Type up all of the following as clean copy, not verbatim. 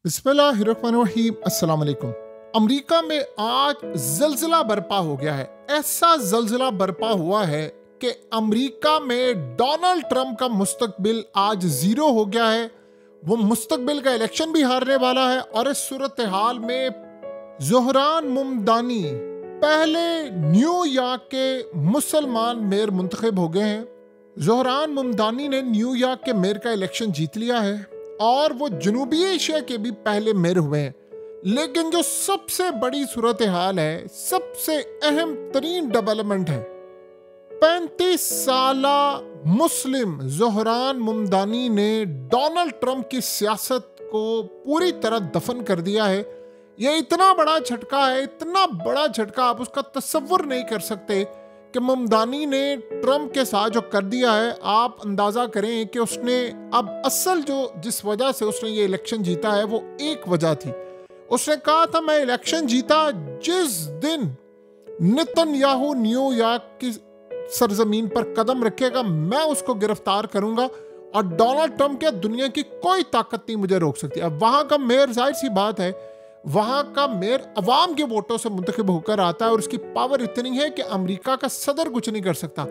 बिस्मिल्लाहिर्रहमानिर्रहीम। अस्सलाम वालेकुम। अमेरिका में आज जल्जला बरपा हो गया है। ऐसा जल्जला बरपा हुआ है कि अमेरिका में डोनाल्ड ट्रंप का मुस्तकबिल आज जीरो हो गया है। वो मुस्तकबिल का इलेक्शन भी हारने वाला है और इस सूरत हाल में ज़ोहरान मुमदानी पहले न्यूयॉर्क के मुसलमान मेयर मुंतखब हो गए हैं। ज़ोहरान मुमदानी ने न्यूयॉर्क के मेयर का इलेक्शन जीत लिया है और वो जनूबी एशिया के भी पहले मेयर हुए हैं। लेकिन जो सबसे बड़ी सूरत हाल है, सबसे अहम तरीन डेवलपमेंट है, 35 साला मुस्लिम ज़ोहरान मुमदानी ने डोनाल्ड ट्रंप की सियासत को पूरी तरह दफन कर दिया है। ये इतना बड़ा झटका है, इतना बड़ा झटका, आप उसका तसव्वुर नहीं कर सकते कि मुमदानी ने ट्रंप के साथ जो कर दिया है। आप अंदाज़ा करें कि उसने अब असल जो जिस वजह से उसने ये इलेक्शन जीता है वो एक वजह थी। उसने कहा था मैं इलेक्शन जीता जिस दिन नेतन्याहू न्यूयॉर्क की सरजमीन पर कदम रखेगा मैं उसको गिरफ्तार करूंगा और डोनाल्ड ट्रंप के दुनिया की कोई ताकत नहीं मुझे रोक सकती। अब वहां का मेयर, जाहिर सी बात है, वहां का मेयर अवाम के वोटों से मुंतखब होकर आता है और उसकी पावर इतनी है कि अमेरिका का सदर कुछ नहीं कर सकता।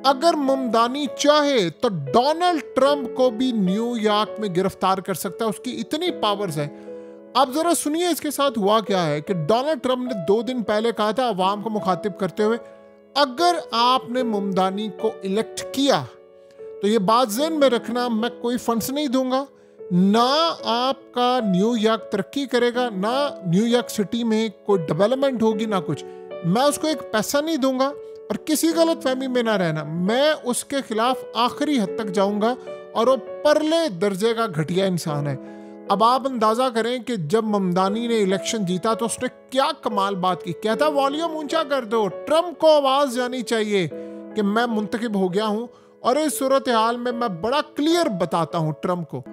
अगर मुमदानी चाहे तो डोनाल्ड ट्रंप को भी न्यूयॉर्क में गिरफ्तार कर सकता है, उसकी इतनी पावर्स है। अब जरा सुनिए इसके साथ हुआ क्या है कि डोनाल्ड ट्रंप ने 2 दिन पहले कहा था अवाम को मुखातिब करते हुए, अगर आपने मुमदानी को इलेक्ट किया तो ये बात ज़हन में रखना, मैं कोई फंड्स नहीं दूंगा, ना आपका न्यूयॉर्क तरक्की करेगा, ना न्यूयॉर्क सिटी में कोई डेवलपमेंट होगी, ना कुछ। मैं उसको एक पैसा नहीं दूंगा और किसी गलत फहमी में ना रहना, मैं उसके खिलाफ आखिरी हद तक जाऊंगा और वो परले दर्जे का घटिया इंसान है। अब आप अंदाजा करें कि जब मुमदानी ने इलेक्शन जीता तो उसने क्या कमाल बात की। कहता वॉल्यूम ऊंचा कर दो, ट्रंप को आवाज जानी चाहिए कि मैं मुंतखब हो गया हूं। और इस सूरत हाल में मैं बड़ा क्लियर बताता हूं ट्रंप को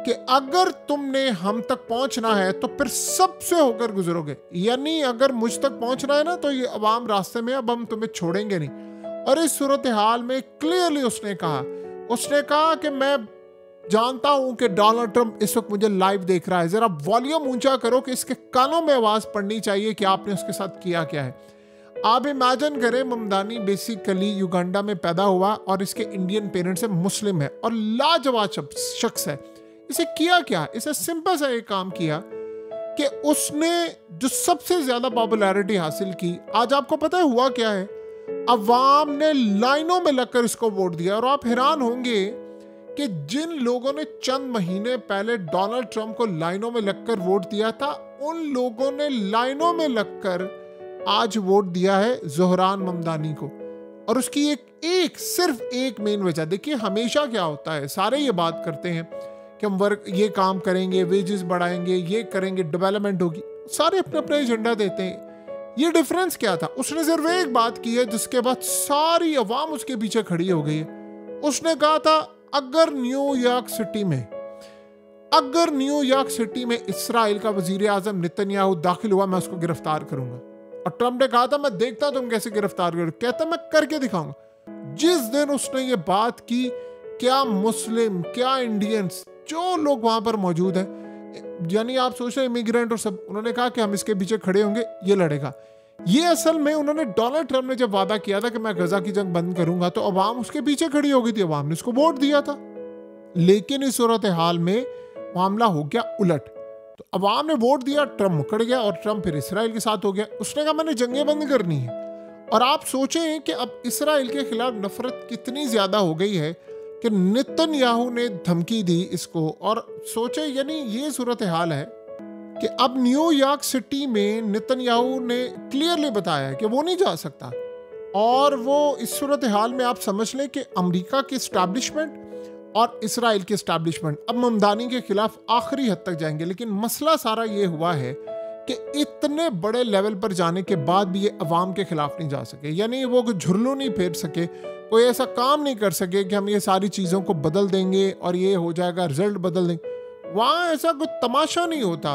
कि अगर तुमने हम तक पहुंचना है तो फिर सबसे होकर गुजरोगे, यानी अगर मुझ तक पहुंचना है ना तो ये अवाम रास्ते में, अब हम तुम्हें छोड़ेंगे नहीं। और इस सूरत हाल में क्लियरली उसने कहा कि मैं जानता हूं कि डोनाल्ड ट्रंप इस वक्त मुझे लाइव देख रहा है, जरा वॉल्यूम ऊंचा करो कि इसके कानों में आवाज पड़नी चाहिए कि आपने उसके साथ किया क्या है। आप इमेजिन करें, मुमदानी बेसिकली युगांडा में पैदा हुआ और इसके इंडियन पेरेंट्स से, मुस्लिम है और लाजवाब शख्स है। इसे किया क्या? इसे सिंपल सा एक काम किया कि उसने जो सबसे ज्यादा पॉपुलैरिटी हासिल की, आज आपको पता है हुआ क्या है? अवाम ने लाइनों में लगकर इसको वोट दिया। और आप हैरान होंगे कि जिन लोगों ने चंद महीने पहले डोनाल्ड ट्रंप को लाइनों में लगकर वोट दिया था, उन लोगों ने लाइनों में लगकर आज वोट दिया है ज़ोहरान मुमदानी को। और उसकी सिर्फ एक मेन वजह, देखिए हमेशा क्या होता है, सारे ये बात करते हैं कि हम ये काम करेंगे, वेजेस बढ़ाएंगे, ये करेंगे, डेवलपमेंट होगी, सारे अपने अपने एजेंडा देते हैं। ये डिफरेंस क्या था? उसने सिर्फ एक बात की है जिसके बाद सारी अवाम उसके पीछे खड़ी हो गई है। उसने कहा था अगर न्यूयॉर्क सिटी में इसराइल का वजीर आजम नेतन्याहू दाखिल हुआ मैं उसको गिरफ्तार करूंगा। और ट्रंप ने कहा था मैं देखता तुम कैसे गिरफ्तार करोगे, कहता मैं करके दिखाऊंगा। जिस दिन उसने ये बात की, क्या मुस्लिम, क्या इंडियंस, जो लोग वहां पर मौजूद हैं, यानी आप सोच रहे इमिग्रेंट और सब, उन्होंने कहा कि हम इसके पीछे खड़े होंगे, ये लड़ेगा। ये असल में उन्होंने, डोनाल्ड ट्रंप ने जब वादा किया था कि मैं गजा की जंग बंद करूंगा, तो अवाम उसके पीछे खड़ी हो गई थी, अवाम ने उसको वोट दिया था। लेकिन इस सूरत हाल में मामला हो गया उलट। तो अवाम ने वोट दिया, ट्रंप मुकड़ गया और ट्रंप फिर इसराइल के साथ हो गया। उसने कहा मैंने जंगें बंद करनी है। और आप सोचें कि अब इसराइल के खिलाफ नफरत कितनी ज्यादा हो गई है कि नेतन्याहू ने धमकी दी इसको। और सोचे, यानी ये सूरत हाल है कि अब न्यूयॉर्क सिटी में नेतन्याहू ने क्लियरली बताया है कि वो नहीं जा सकता। और वो इस सूरत हाल में आप समझ लें कि अमेरिका की एस्टैब्लिशमेंट और इसराइल की एस्टैब्लिशमेंट अब मुमदानी के खिलाफ आखिरी हद तक जाएंगे। लेकिन मसला सारा ये हुआ है कि इतने बड़े लेवल पर जाने के बाद भी ये अवाम के खिलाफ नहीं जा सके, यानी वो झुर्लू नहीं फेर सके, कोई ऐसा काम नहीं कर सके कि हम ये सारी चीज़ों को बदल देंगे और ये हो जाएगा, रिजल्ट बदल देंगे। वहाँ ऐसा कुछ तमाशा नहीं होता।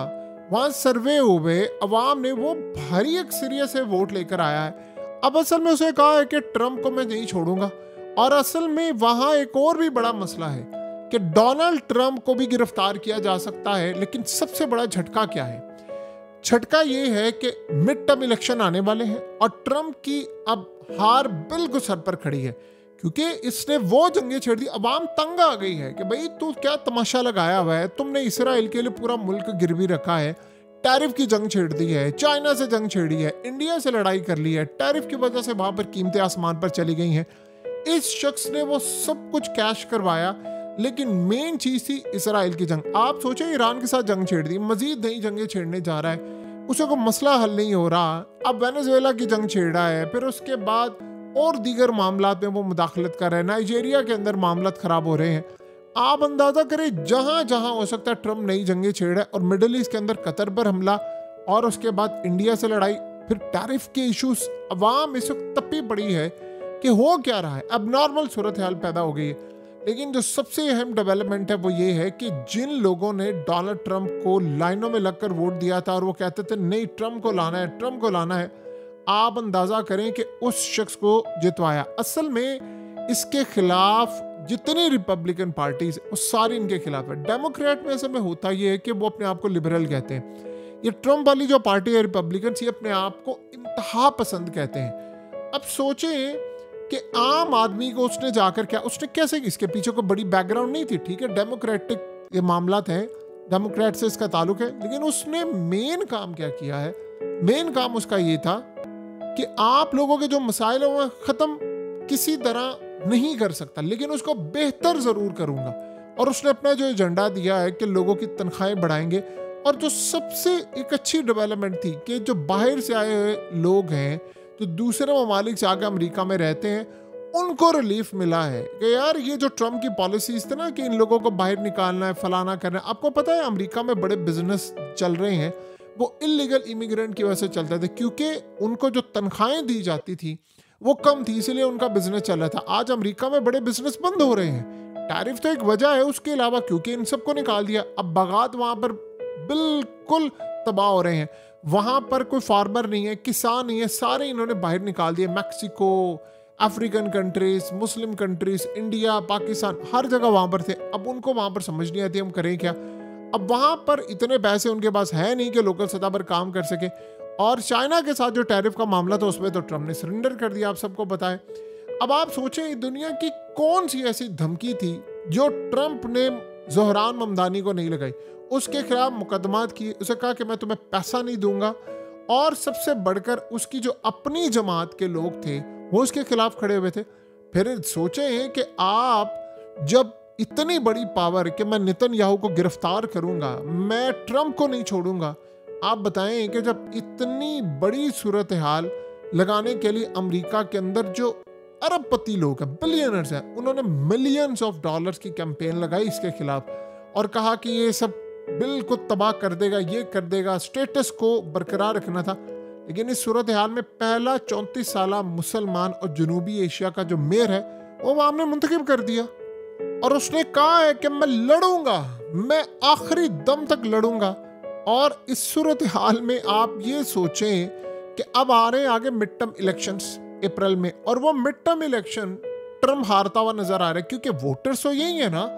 वहाँ सर्वे हुए, अवाम ने वो भारी अक्सरियत से वोट लेकर आया है। अब असल में उसे कहा है कि ट्रंप को मैं नहीं छोड़ूंगा। और असल में वहाँ एक और भी बड़ा मसला है कि डोनाल्ड ट्रंप को भी गिरफ्तार किया जा सकता है। लेकिन सबसे बड़ा झटका क्या है? झटका ये है कि मिड टर्म इलेक्शन आने वाले हैं और ट्रंप की अब हार बिल्कुल सर पर खड़ी है, क्योंकि इसने वो जंगें छेड़ दी। अवाम तंग आ गई है कि भाई तू क्या तमाशा लगाया हुआ है, तुमने इसराइल के लिए पूरा मुल्क गिरवी रखा है, टैरिफ की जंग छेड़ दी है, चाइना से जंग छेड़ी है, इंडिया से लड़ाई कर ली है, टैरिफ की वजह से वहां पर कीमतें आसमान पर चली गई हैं। इस शख्स ने वो सब कुछ कैश करवाया, लेकिन मेन चीज थी इसराइल की जंग। आप सोचे ईरान के साथ जंग छेड़ दी, मजीद नई जंगें छेड़ने जा रहा है, उसे कोई मसला हल नहीं हो रहा। अब वेनेजुएला की जंग छेड़ा है, फिर उसके बाद और दीगर मामलात में वो मुदाखलत कर रहे हैं, नाइजीरिया के अंदर मामलात खराब हो रहे हैं। आप अंदाजा करें जहां जहां हो सकता है ट्रंप नई जंगें छेड़ा, और मिडिल ईस्ट के अंदर कतर पर हमला, और उसके बाद इंडिया से लड़ाई, फिर टैरिफ के इश्यूज। अवाम इस वक्त तपी पड़ी है कि हो क्या रहा है, अब नॉर्मल सूरत हाल पैदा हो गई है। लेकिन जो सबसे अहम डेवलपमेंट है वो ये है कि जिन लोगों ने डोनाल्ड ट्रंप को लाइनों में लगकर वोट दिया था और वो कहते थे नहीं ट्रंप को लाना है, ट्रंप को लाना है, आप अंदाजा करें कि उस शख्स को जितवाया। असल में इसके खिलाफ जितनी रिपब्लिकन पार्टीज वो सारी इनके खिलाफ है। डेमोक्रेट में ऐसे में होता ये है कि वो अपने आप को लिबरल कहते हैं। ये ट्रंप वाली जो पार्टी है रिपब्लिकन, ये अपने आप को इंतहा पसंद कहते हैं। अब सोचें कि आम आदमी को उसने जाकर क्या, उसने कैसे, इसके पीछे कोई बड़ी बैकग्राउंड नहीं थी, ठीक है, डेमोक्रेटिक ये मामला थे, डेमोक्रेट से इसका ताल्लुक है, लेकिन उसने मेन काम क्या किया है? मेन काम उसका ये था कि आप लोगों के जो मसाइल हैं वो ख़त्म किसी तरह नहीं कर सकता, लेकिन उसको बेहतर ज़रूर करूँगा। और उसने अपना जो एजेंडा दिया है कि लोगों की तनख्वाहें बढ़ाएंगे। और जो सबसे एक अच्छी डेवलपमेंट थी कि जो बाहर से आए हुए लोग हैं, जो दूसरे ममालिक से आके अमेरिका में रहते हैं, उनको रिलीफ मिला है कि यार ये जो ट्रंप की पॉलिसीज थे ना कि इन लोगों को बाहर निकालना है, फलाना करना है। आपको पता है अमेरिका में बड़े बिजनेस चल रहे हैं वो इलीगल इमिग्रेंट की वजह से चलते थे, क्योंकि उनको जो तनख्वाहें दी जाती थी वो कम थी, इसलिए उनका बिजनेस चल रहा था। आज अमेरिका में बड़े बिजनेस बंद हो रहे हैं। टैरिफ तो एक वजह है, उसके अलावा क्योंकि इन सबको निकाल दिया, अब बागात वहां पर बिल्कुल तबाह हो रहे हैं। वहां पर कोई फार्मर नहीं है, किसान नहीं है, सारे इन्होंने बाहर निकाल दिए। Mexico, African countries, Muslim countries, India, Pakistan, हर जगह वहां पर थे। अब उनको वहां पर समझ नहीं आती हम करें क्या। अब वहां पर इतने पैसे उनके पास है नहीं कि लोकल सतह पर काम कर सके। और चाइना के साथ जो टैरिफ का मामला था उसमें तो ट्रंप ने सरेंडर कर दिया, आप सबको बताएं। अब आप सोचें दुनिया की कौन सी ऐसी धमकी थी जो ट्रंप ने जोहरान ममदानी को नहीं लगाई। उसके खिलाफ मुकदमात किए, उसे कहा कि मैं तुम्हें पैसा नहीं दूंगा, और सबसे बढ़कर उसकी जो अपनी जमात के लोग थे वो उसके खिलाफ खड़े हुए थे। फिर सोचें कि आप जब इतनी बड़ी पावर कि मैं नेतन्याहू को गिरफ्तार करूंगा, मैं ट्रंप को नहीं छोड़ूंगा, आप बताएं कि जब इतनी बड़ी सूरत हाल लगाने के लिए अमेरिका के अंदर जो अरबपति लोग हैं, बिलियनर्स हैं, उन्होंने मिलियंस ऑफ डॉलर्स की कैंपेन लगाई इसके खिलाफ और कहा कि ये सब बिल्कुल तबाह कर देगा, ये कर देगा, स्टेटस को बरकरार रखना था। लेकिन इस सूरत हाल में पहला 34 साला मुसलमान और जनूबी एशिया का जो मेयर है वो अवाम ने मुंतखब कर दिया, और उसने कहा है कि मैं लड़ूंगा, मैं आखिरी दम तक लड़ूंगा। और इस सूरत हाल में आप ये सोचें कि अब आ रहे हैं आगे मिड टर्म इलेक्शंस अप्रैल में, और वो मिड टर्म इलेक्शन ट्रंप हारता हुआ नजर आ रहा है क्योंकि वोटर्स तो यही है ना।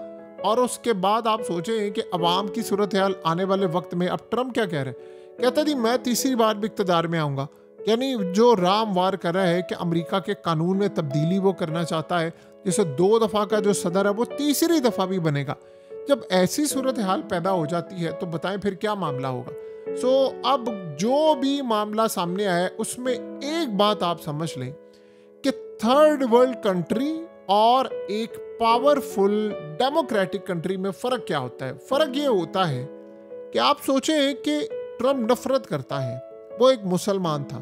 और उसके बाद आप सोचें कि अवाम की सूरत हाल आने वाले वक्त में, अब ट्रंप क्या कह रहे हैं, कहता है मैं तीसरी बार भी इक़्तिदार में आऊँगा। यानी जो राम वार कर रहा है कि अमेरिका के कानून में तब्दीली वो करना चाहता है, जैसे 2 दफ़ा का जो सदर है वो तीसरी दफ़ा भी बनेगा। जब ऐसी सूरत हाल पैदा हो जाती है तो बताएं फिर क्या मामला होगा। सो अब जो भी मामला सामने आया है उसमें एक बात आप समझ लें कि थर्ड वर्ल्ड कंट्री और एक पावरफुल डेमोक्रेटिक कंट्री में फ़र्क क्या होता है। फ़र्क ये होता है कि आप सोचें कि ट्रंप नफरत करता है, वो एक मुसलमान था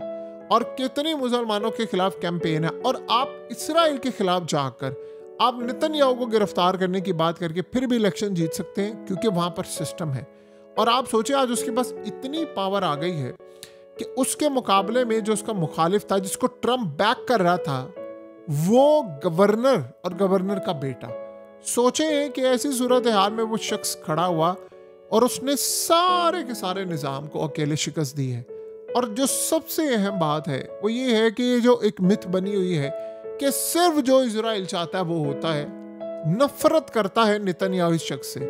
और कितने मुसलमानों के खिलाफ कैंपेन है, और आप इसराइल के खिलाफ जाकर आप नेतन्याहू को गिरफ्तार करने की बात करके फिर भी इलेक्शन जीत सकते हैं क्योंकि वहां पर सिस्टम है। और आप सोचिए आज उसके पास इतनी पावर आ गई है कि उसके मुकाबले में जो उसका मुखालिफ था जिसको ट्रंप बैक कर रहा था वो गवर्नर और गवर्नर का बेटा। सोचे कि ऐसी सूरत हाल में वो शख्स खड़ा हुआ और उसने सारे के सारे निज़ाम को अकेले शिकस्त दी है। और जो सबसे अहम बात है वो ये है कि ये जो एक मिथ बनी हुई है कि सिर्फ जो इजराइल चाहता है वो होता है, नफरत करता है नेतन्याहू इस शख्स से।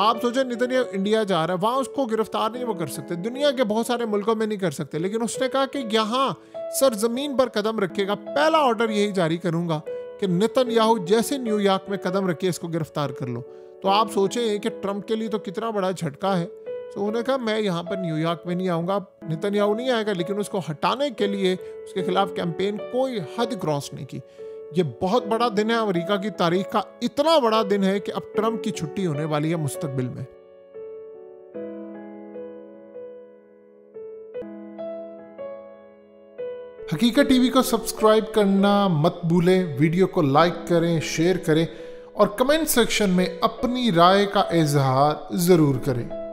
आप सोचें, नेतन्याहू इंडिया जा रहा है, वहां उसको गिरफ्तार नहीं वो कर सकते, दुनिया के बहुत सारे मुल्कों में नहीं कर सकते, लेकिन उसने कहा कि यहाँ सरजमीन पर कदम रखेगा, पहला ऑर्डर यही जारी करूंगा कि नेतन्याहू जैसे न्यूयॉर्क में कदम रखे इसको गिरफ्तार कर लो। तो आप सोचें कि ट्रंप के लिए तो कितना बड़ा झटका है। तो उन्होंने कहा मैं यहाँ पर न्यूयॉर्क में नहीं आऊँगा, नेतन्याहू नहीं आएगा, लेकिन उसको हटाने के लिए उसके खिलाफ कैंपेन कोई हद क्रॉस नहीं की। ये बहुत बड़ा दिन है अमेरिका की तारीख का, इतना बड़ा दिन है कि अब ट्रंप की छुट्टी होने वाली है मुस्तकबिल में। हकीकत टीवी को सब्सक्राइब करना मत भूलें, वीडियो को लाइक करें, शेयर करें और कमेंट सेक्शन में अपनी राय का इजहार जरूर करें।